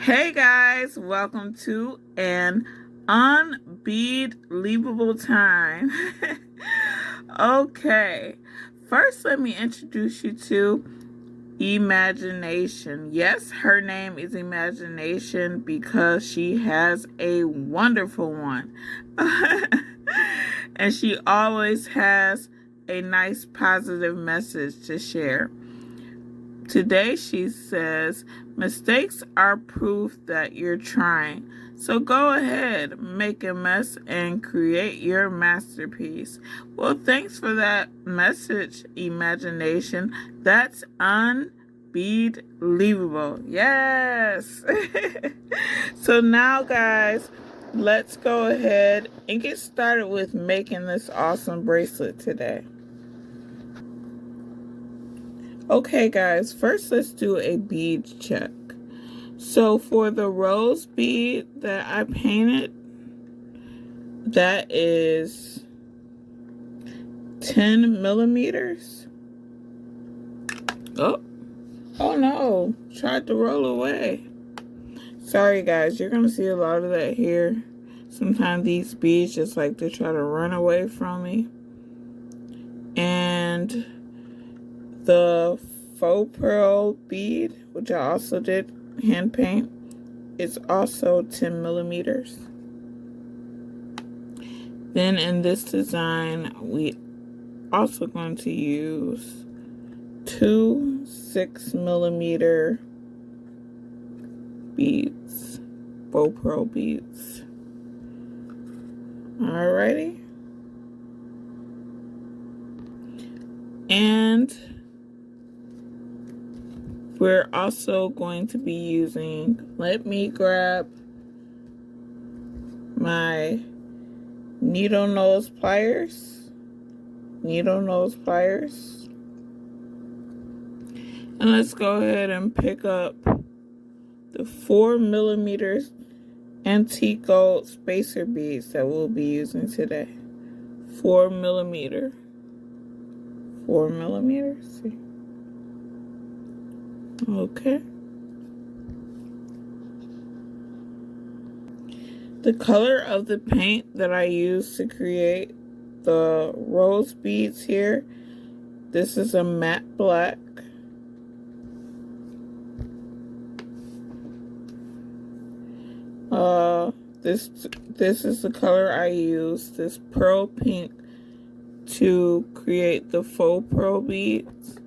Hey guys, welcome to an unbelievable time. Okay, first let me introduce you to Imagination. Yes, her name is Imagination because she has a wonderful one. And she always has a nice positive message to share. Today she says, mistakes are proof that you're trying. So go ahead, make a mess and create your masterpiece. Well, thanks for that message, Imagination. That's unbelievable. Yes. So now, guys, let's go ahead and get started with making this awesome bracelet today. Okay guys, first let's do a bead check. So for the rose bead that I painted, that is 10 millimeters. Oh no, tried to roll away. Sorry guys, you're gonna see a lot of that here. Sometimes these beads just like to try to run away from me. And the faux pearl bead, which I also did hand paint, is also 10 millimeters. Then in this design, we also going to use two 6 millimeter beads, faux pearl beads. Alrighty. And we're also going to be using, let me grab my needle nose pliers. And let's go ahead and pick up the 4 millimeters antique gold spacer beads that we'll be using today. 4 millimeters. See? Okay. The color of the paint that I used to create the rose beads here, this is a matte black. This is the color I used, this pearl pink, to create the faux pearl beads.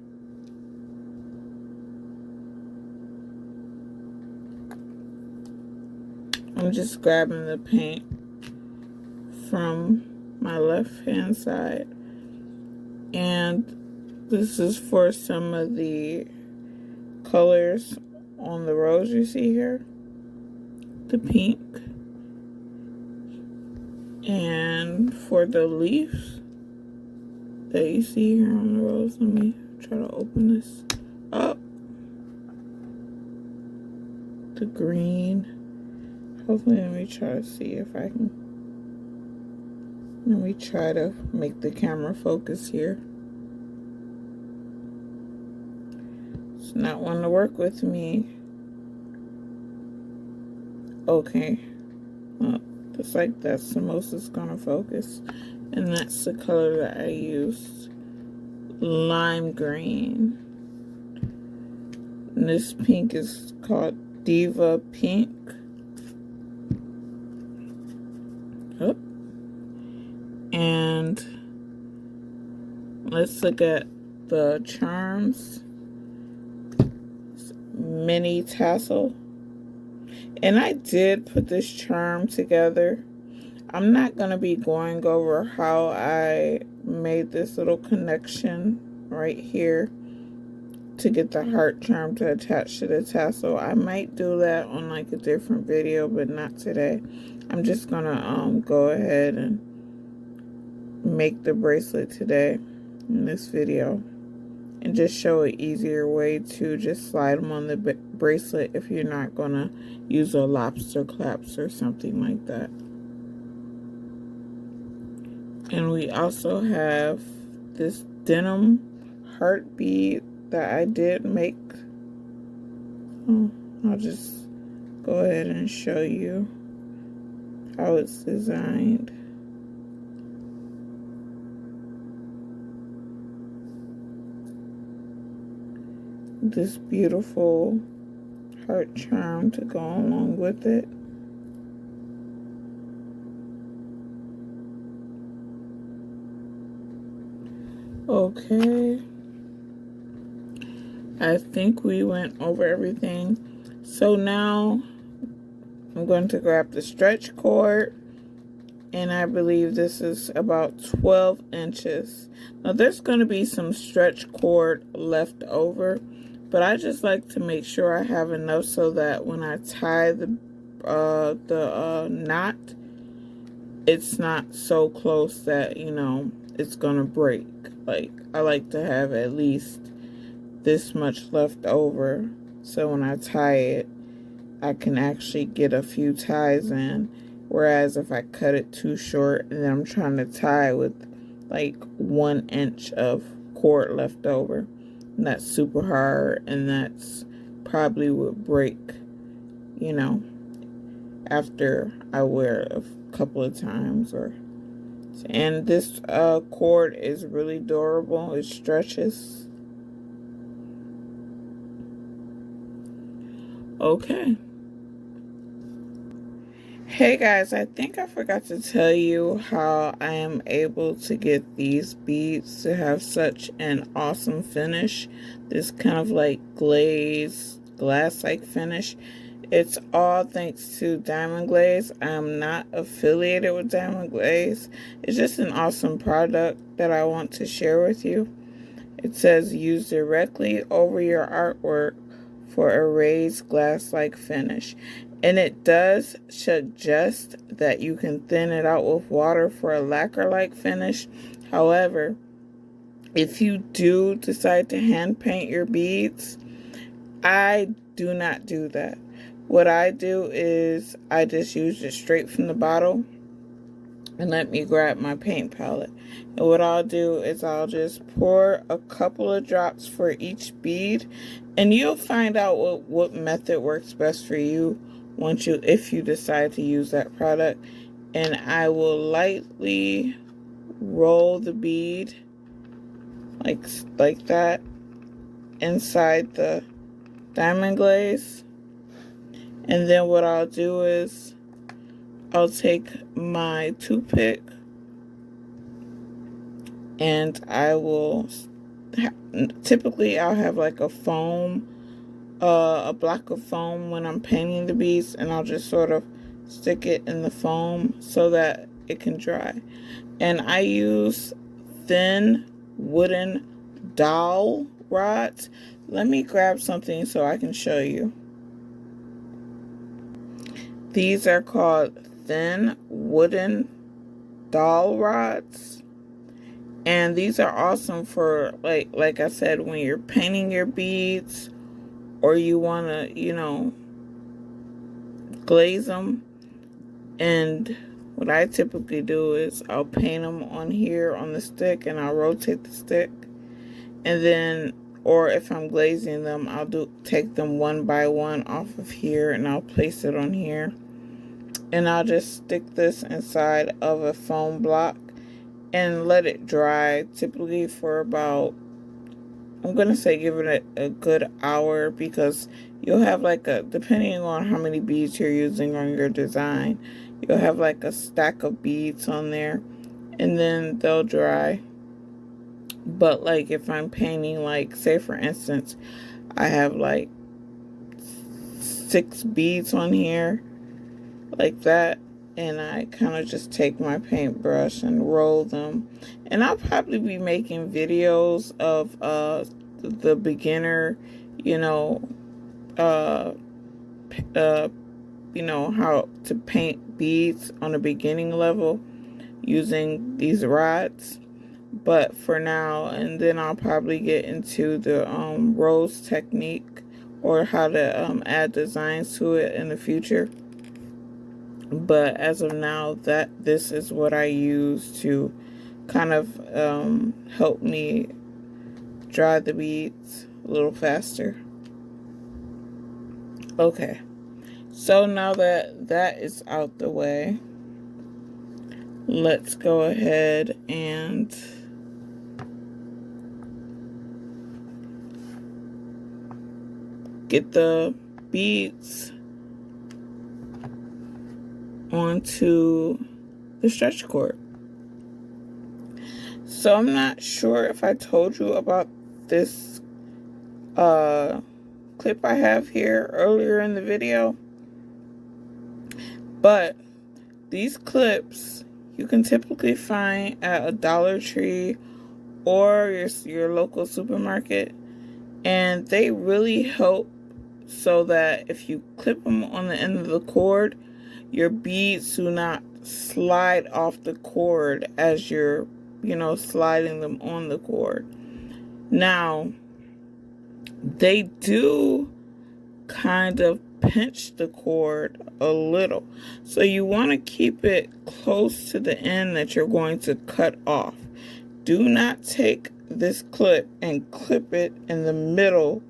I'm just grabbing the paint from my left hand side, and this is for some of the colors on the rose you see here, the pink, and for the leaves that you see here on the rose. Let me try to open this up. The green. Hopefully, let me try to see if I can. Let me try to make the camera focus here. It's not wanting to work with me. Okay. Well, looks like that's the most it's gonna focus. And that's the color that I used. Lime green. And this pink is called Diva Pink. Oh. And let's look at the charms. Mini tassel. And I did put this charm together. I'm not going to be going over how I made this little connection right here to get the heart charm to attach to the tassel. I might do that on like a different video, but not today. I'm just going to go ahead and make the bracelet today in this video, and just show an easier way to just slide them on the bracelet if you're not going to use a lobster clasp or something like that. And we also have this denim heart bead that I did make. I'll just go ahead and show you how it's designed. This beautiful heart charm to go along with it. Okay, I think we went over everything. So now I'm going to grab the stretch cord, and I believe this is about 12 inches. Now there's going to be some stretch cord left over, but I just like to make sure I have enough so that when I tie the knot, it's not so close that, you know, it's gonna break. Like, I like to have at least this much left over, so when I tie it, I can actually get a few ties in. Whereas if I cut it too short and then I'm trying to tie with like 1 inch of cord left over, and that's super hard, and that's probably would break, you know, after I wear it a couple of times. And this cord is really durable. It stretches. Okay. Hey guys, I think I forgot to tell you how I am able to get these beads to have such an awesome finish. This kind of like glaze, glass-like finish. It's all thanks to Diamond Glaze. I'm not affiliated with Diamond Glaze. It's just an awesome product that I want to share with you. It says use directly over your artwork for a raised glass-like finish. And it does suggest that you can thin it out with water for a lacquer-like finish. However, if you do decide to hand paint your beads, I do not do that. What I do is I just use it straight from the bottle, and let me grab my paint palette. And what I'll do is I'll just pour a couple of drops for each bead, and you'll find out what method works best for you if you decide to use that product. And I will lightly roll the bead like that inside the Diamond Glaze. And then what I'll do is I'll take my toothpick and I will, typically I'll have like a foam, a block of foam when I'm painting the beads, and I'll just sort of stick it in the foam so that it can dry. And I use thin wooden dowel rods. Let me grab something so I can show you. These are called thin wooden dowel rods, and these are awesome for like I said, when you're painting your beads or you want to, you know, glaze them. And what I typically do is I'll paint them on here on the stick, and I'll rotate the stick, and then, or if I'm glazing them, I'll take them one by one off of here, and I'll place it on here, and I'll just stick this inside of a foam block and let it dry, typically for about, I'm gonna say give it a good hour, because you'll have like depending on how many beads you're using on your design, you'll have like a stack of beads on there, and then they'll dry. But like if I'm painting, like say for instance, I have like 6 beads on here like that, and I kind of just take my paintbrush and roll them. And I'll probably be making videos of the beginner, you know, you know, how to paint beads on a beginning level using these rods. But for now, and then I'll probably get into the rose technique, or how to add designs to it in the future. But as of now, this is what I use to kind of help me dry the beads a little faster. Okay, So now that that is out the way, let's go ahead and get the beads onto the stretch cord. So I'm not sure if I told you about this clip I have here earlier in the video, but these clips you can typically find at a Dollar Tree or your local supermarket, and they really help so that if you clip them on the end of the cord, your beads do not slide off the cord as you're, sliding them on the cord. Now, they do kind of pinch the cord a little. So you want to keep it close to the end that you're going to cut off. Do not take this clip and clip it in the middle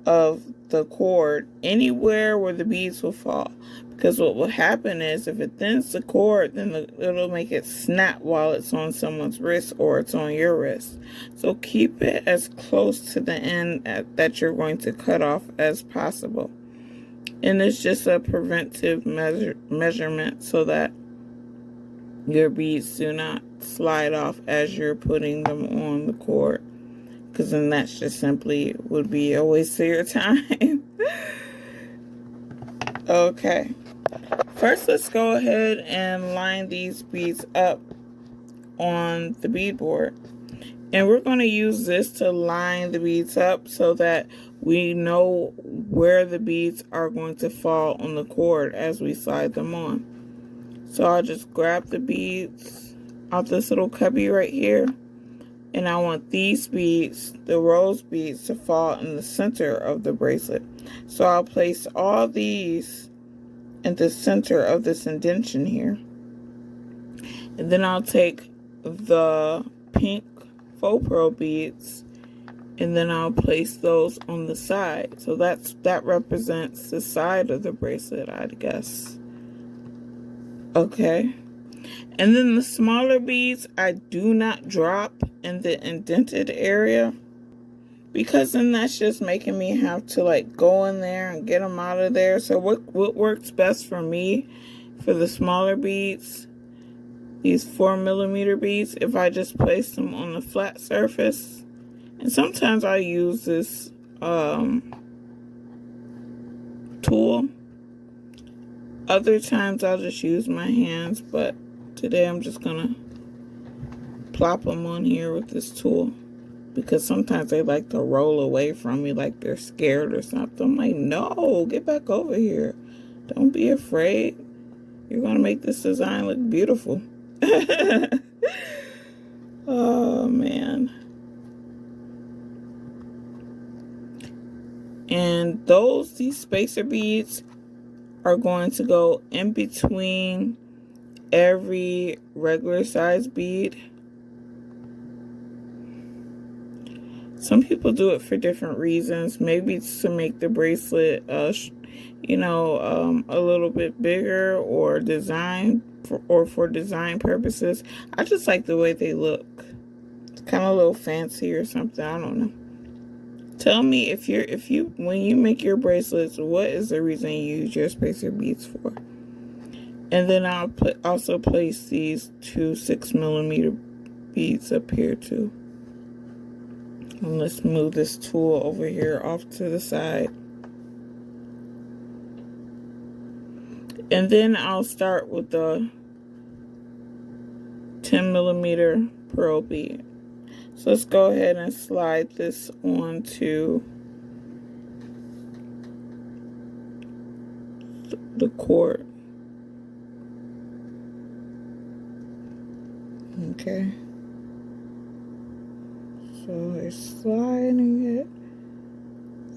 of the cord, anywhere where the beads will fall. Because what will happen is if it thins the cord, then it'll make it snap while it's on someone's wrist or it's on your wrist. So keep it as close to the end that you're going to cut off as possible. And it's just a preventive measurement so that your beads do not slide off as you're putting them on the cord. Because then that's just simply would be a waste of your time. Okay. First, let's go ahead and line these beads up on the beadboard. And we're going to use this to line the beads up so that we know where the beads are going to fall on the cord as we slide them on. So I'll just grab the beads out this little cubby right here. And I want these beads, the rose beads, to fall in the center of the bracelet. So I'll place all these in the center of this indentation here. And then I'll take the pink faux pearl beads and then I'll place those on the side. So that represents the side of the bracelet, I guess. Okay. And then the smaller beads, I do not drop in the indented area, because then that's just making me have to like go in there and get them out of there. So what works best for me for the smaller beads, these 4mm beads, if I just place them on the flat surface. And sometimes I use this tool. Other times I'll just use my hands, but today I'm just gonna plop them on here with this tool, because sometimes they like to roll away from me like they're scared or something. I'm like, no, get back over here. Don't be afraid. You're gonna make this design look beautiful. Oh man. And these spacer beads are going to go in between every regular size bead. Some people do it for different reasons. Maybe it's to make the bracelet, a little bit bigger, or for design purposes. I just like the way they look. It's kind of a little fancy or something. I don't know. Tell me when you make your bracelets, what is the reason you use your spacer beads for? And then I'll also place these 2 6mm beads up here too. And let's move this tool over here off to the side. And then I'll start with the 10mm pearl bead. So let's go ahead and slide this onto the cord. Okay. So we're sliding it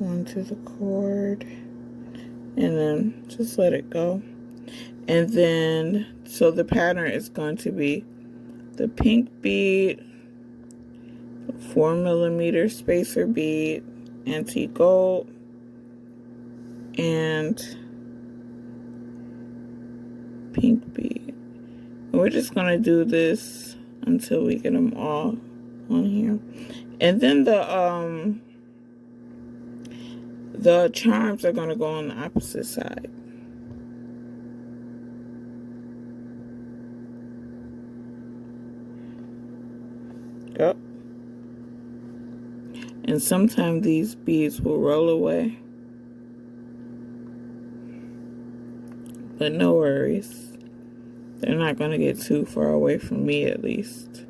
onto the cord and then just let it go. And then, so the pattern is going to be the pink bead, 4mm spacer bead, antique gold, and pink bead. And we're just going to do this until we get them all on here. And then the charms are going to go on the opposite side. Yep. And sometimes these beads will roll away. But no worries. They're not going to get too far away from me, at least.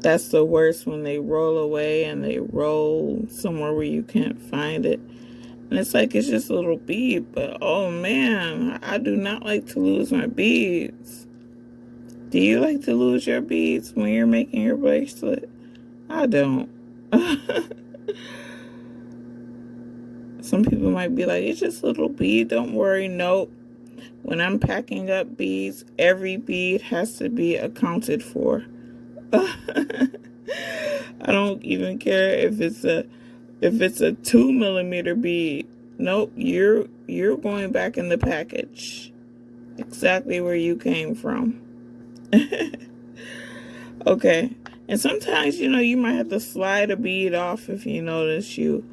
That's the worst, when they roll away and they roll somewhere where you can't find it. And it's like it's just a little bead, but oh man, I do not like to lose my beads. Do you like to lose your beads when you're making your bracelet? I don't. Some people might be like, it's just a little bead, don't worry. Nope. When I'm packing up beads, every bead has to be accounted for. I don't even care if it's a 2mm bead. Nope, you're going back in the package. Exactly where you came from. Okay. And sometimes, you might have to slide a bead off if you notice you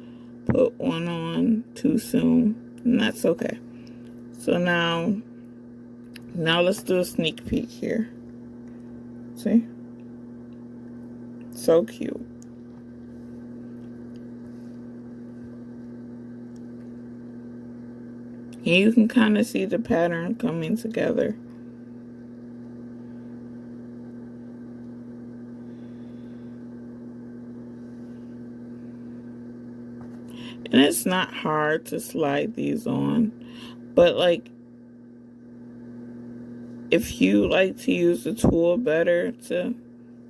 put one on too soon. And that's okay. So now let's do a sneak peek here. See? So cute. And you can kind of see the pattern coming together. And it's not hard to slide these on. But like, if you like to use the tool better to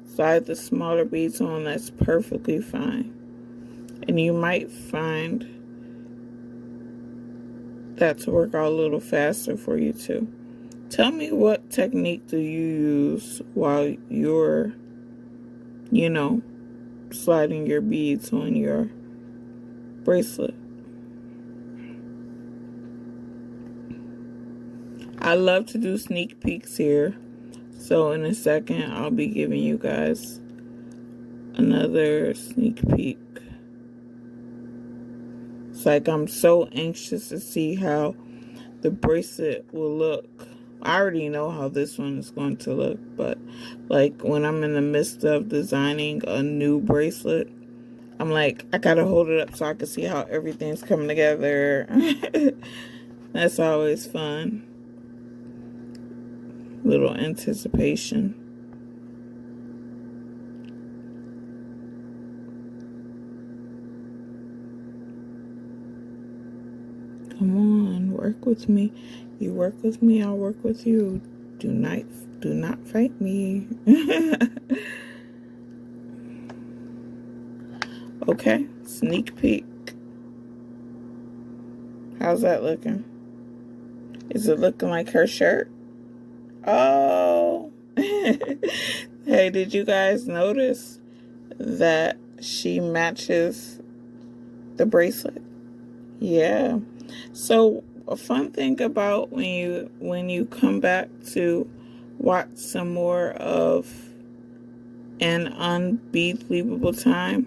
slide the smaller beads on, that's perfectly fine. And you might find that to work out a little faster for you too. Tell me, what technique do you use while you're, sliding your beads on your bracelet? I love to do sneak peeks here. So in a second, I'll be giving you guys another sneak peek. It's like I'm so anxious to see how the bracelet will look. I already know how this one is going to look, but like when I'm in the midst of designing a new bracelet, I'm like, I gotta hold it up so I can see how everything's coming together. That's always fun. Little anticipation. Come on, work with me. You work with me, I'll work with you. Do not fight me. Okay, sneak peek. How's that looking? Is it looking like her shirt? Oh. Hey, did you guys notice that she matches the bracelet? Yeah. So a fun thing about when you come back to watch some more of An Unbelievable Time,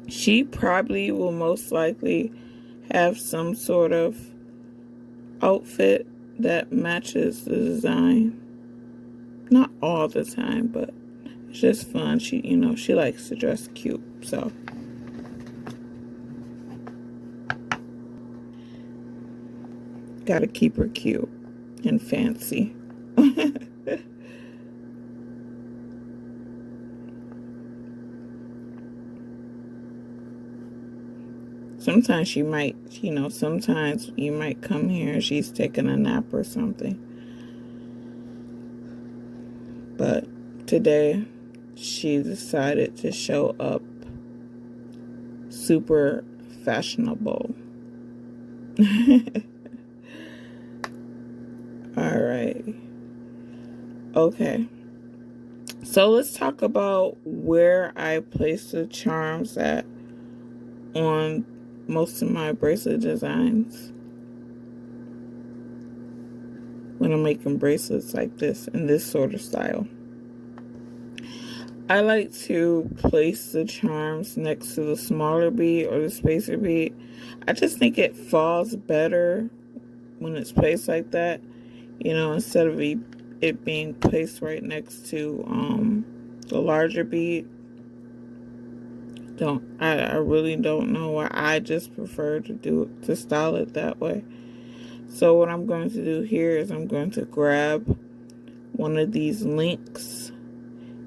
she probably will most likely have some sort of outfit that matches the design. Not all the time, but it's just fun. She likes to dress cute, so. Gotta keep her cute and fancy. Sometimes sometimes you might come here and she's taking a nap or something. But today, she decided to show up super fashionable. All right. Okay. So let's talk about where I place the charms at on most of my bracelet designs when I'm making bracelets like this in this sort of style. I like to place the charms next to the smaller bead or the spacer bead. I just think it falls better when it's placed like that, you know, instead of it being placed right next to the larger bead. I really don't know why. I just prefer to style it that way. So what I'm going to do here is I'm going to grab one of these links.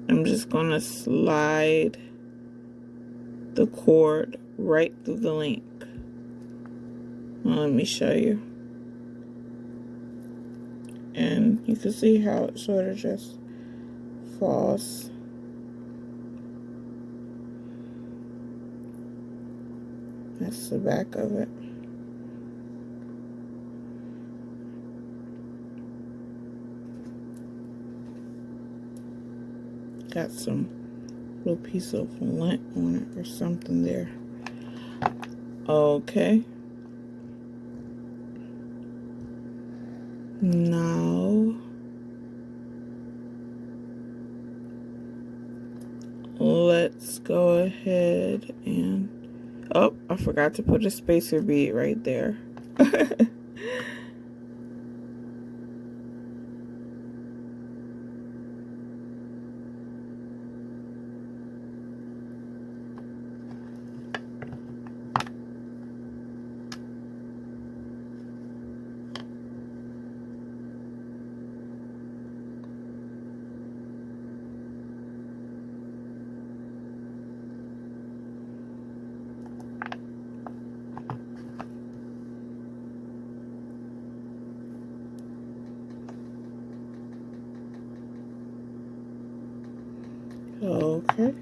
I'm just going to slide the cord right through the link. Well, let me show you. And you can see how it sort of just falls. That's the back of it. Got some little piece of lint on it or something there. Okay. Now let's go ahead and, oh, I forgot to put a spacer bead right there. Okay.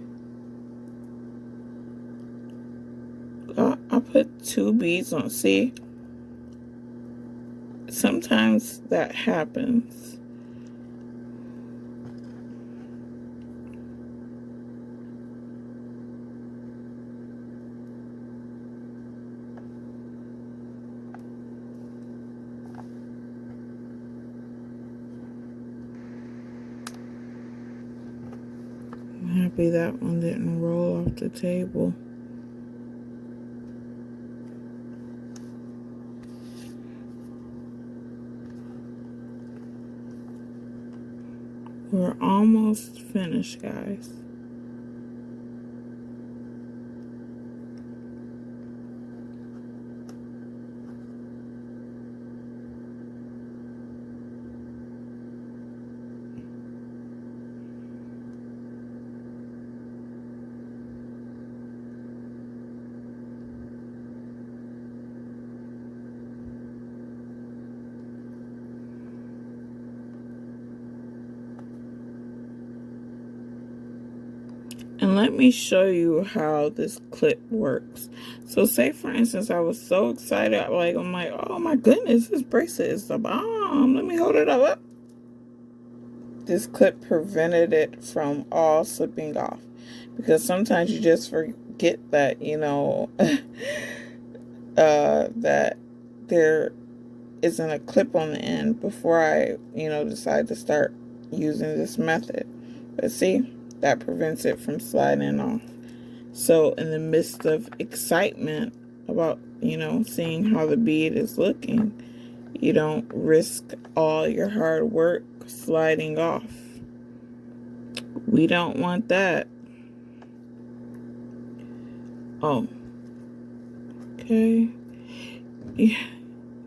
I put 2 beads on. See, sometimes that happens. I'm happy that one didn't roll off the table. We're almost finished, guys. And let me show you how this clip works. So say for instance, I was so excited, I'm like, oh my goodness, this bracelet is the bomb. Let me hold it up. This clip prevented it from all slipping off. Because sometimes you just forget that, you know, that there isn't a clip on the end before I, you know, decide to start using this method. But see, that prevents it from sliding off. So in the midst of excitement about, you know, seeing how the bead is looking, you don't risk all your hard work sliding off. We don't want that. Oh. Okay. Yeah.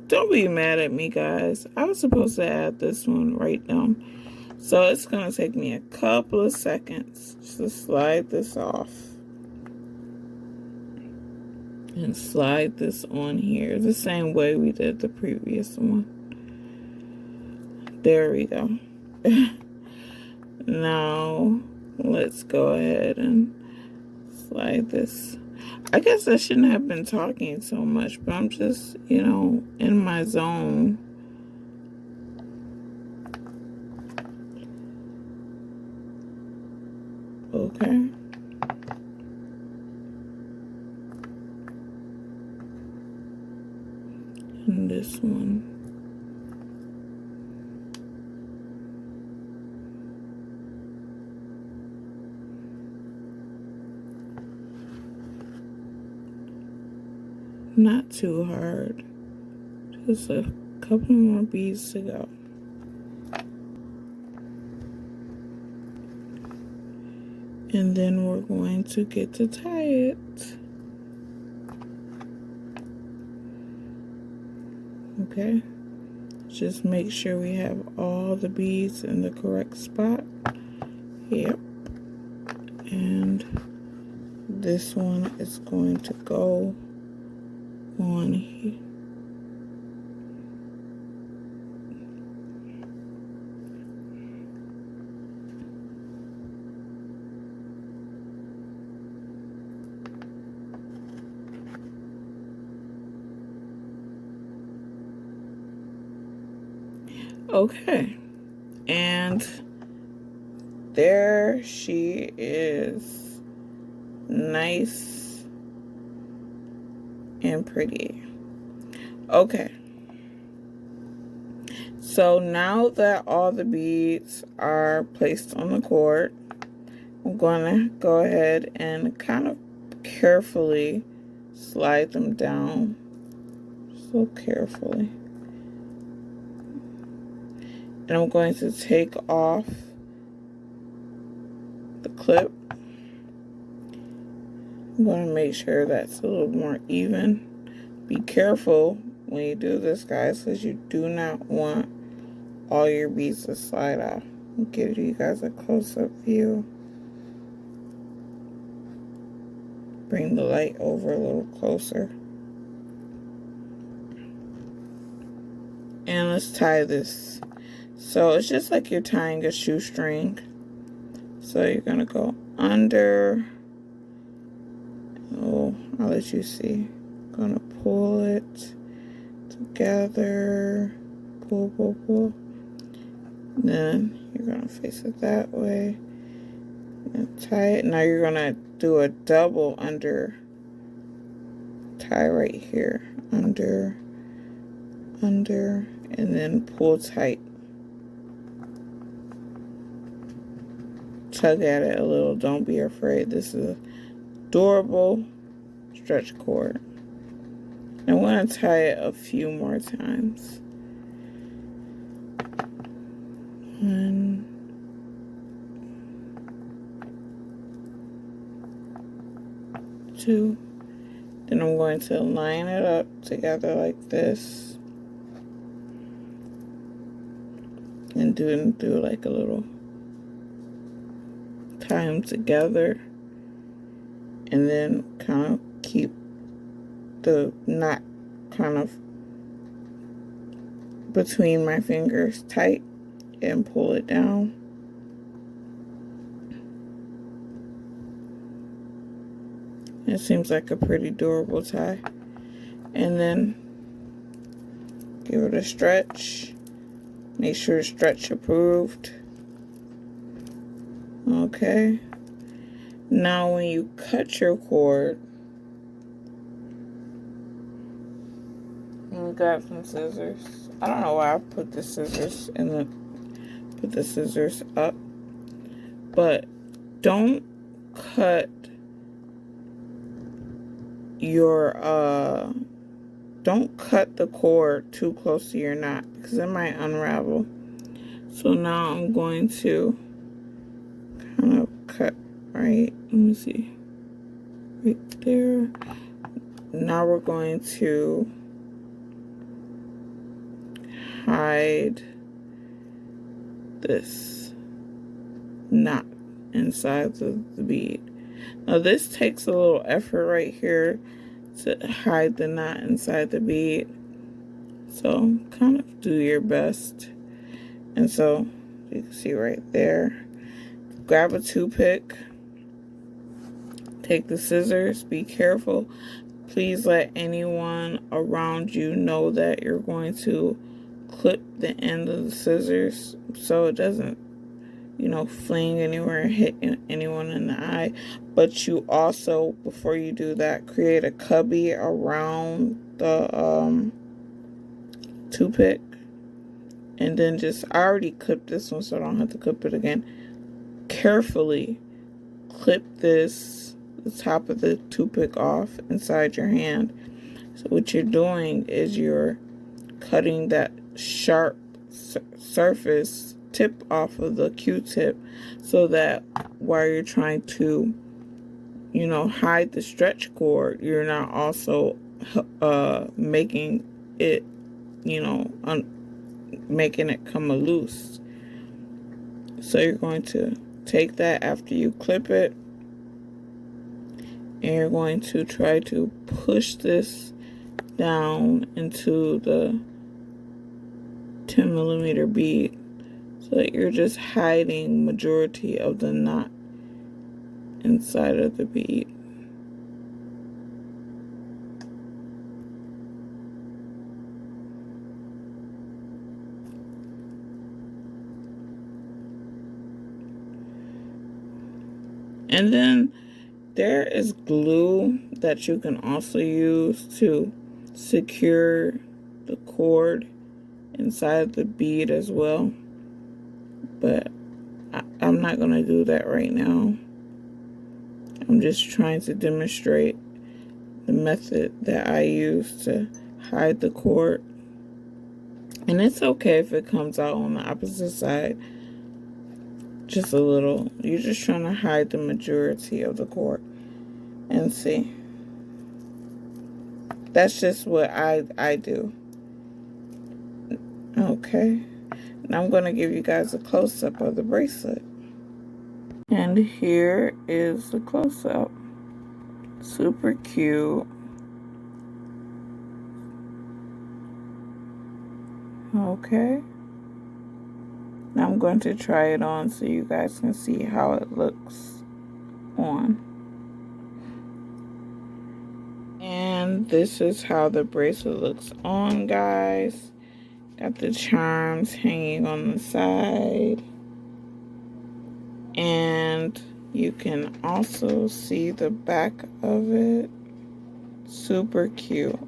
Don't be mad at me, guys. I was supposed to add this one right now. So it's going to take me a couple of seconds to slide this off. And slide this on here the same way we did the previous one. There we go. Now, let's go ahead and slide this. I guess I shouldn't have been talking so much, but I'm just, you know, in my zone. Okay. And this one. Not too hard. Just a couple more beads to go. And then we're going to get to tie it. Okay. Just make sure we have all the beads in the correct spot. Yep. And this one is going to go on here. Okay, and there she is, nice and pretty. Okay, so now that all the beads are placed on the cord, I'm going to go ahead and kind of carefully slide them down, so carefully. And I'm going to take off the clip. I'm going to make sure that's a little more even. Be careful when you do this, guys, because you do not want all your beads to slide off. I'll give you guys a close-up view. Bring the light over a little closer. And let's tie this. So it's just like you're tying a shoestring. So you're going to go under. Oh, I'll let you see. Going to pull it together. Pull, pull, pull. Then you're going to face it that way. And tie it. Now you're going to do a double under. Tie right here. Under, under, and then pull tight. Tug at it a little. Don't be afraid. This is adorable stretch cord. I want to tie it a few more times. 1, 2. Then I'm going to line it up together like this. And do like a little tie them together. And then kind of keep the knot kind of between my fingers tight and pull it down. It seems like a pretty durable tie. And then give it a stretch. Make sure it's stretch approved. Okay. Now when you cut your cord, you got some scissors. I don't know why I put the scissors up, but don't cut your don't cut the cord too close to your knot because it might unravel. So now I'm going to kind of cut right, let me see, right there. Now we're going to hide this knot inside the bead. Now this takes a little effort right here to hide the knot inside the bead. So kind of do your best. And so you can see right there. Grab a toothpick. Take the scissors. Be careful. Please let anyone around you know that you're going to clip the end of the scissors so it doesn't, you know, fling anywhere and hit anyone in the eye. But you also, before you do that, create a cubby around the toothpick. And then I already clipped this one so I don't have to clip it again. Carefully clip the top of the toothpick off inside your hand. So what you're doing is you're cutting that sharp surface tip off of the Q-tip, so that while you're trying to, hide the stretch cord, you're not also making it, making it come loose. So you're going to take that after you clip it, and you're going to try to push this down into the 10mm bead, so that you're just hiding majority of the knot inside of the bead. And then there is glue that you can also use to secure the cord inside the bead as well. But I'm not going to do that right now. I'm just trying to demonstrate the method that I use to hide the cord. And it's okay if it comes out on the opposite side. Just a little. You're just trying to hide the majority of the cord. And see. That's just what I do. Okay. Now I'm going to give you guys a close-up of the bracelet. And here is the close-up. Super cute. Okay. Now I'm going to try it on so you guys can see how it looks on. And this is how the bracelet looks on, guys. Got the charms hanging on the side. And you can also see the back of it. Super cute.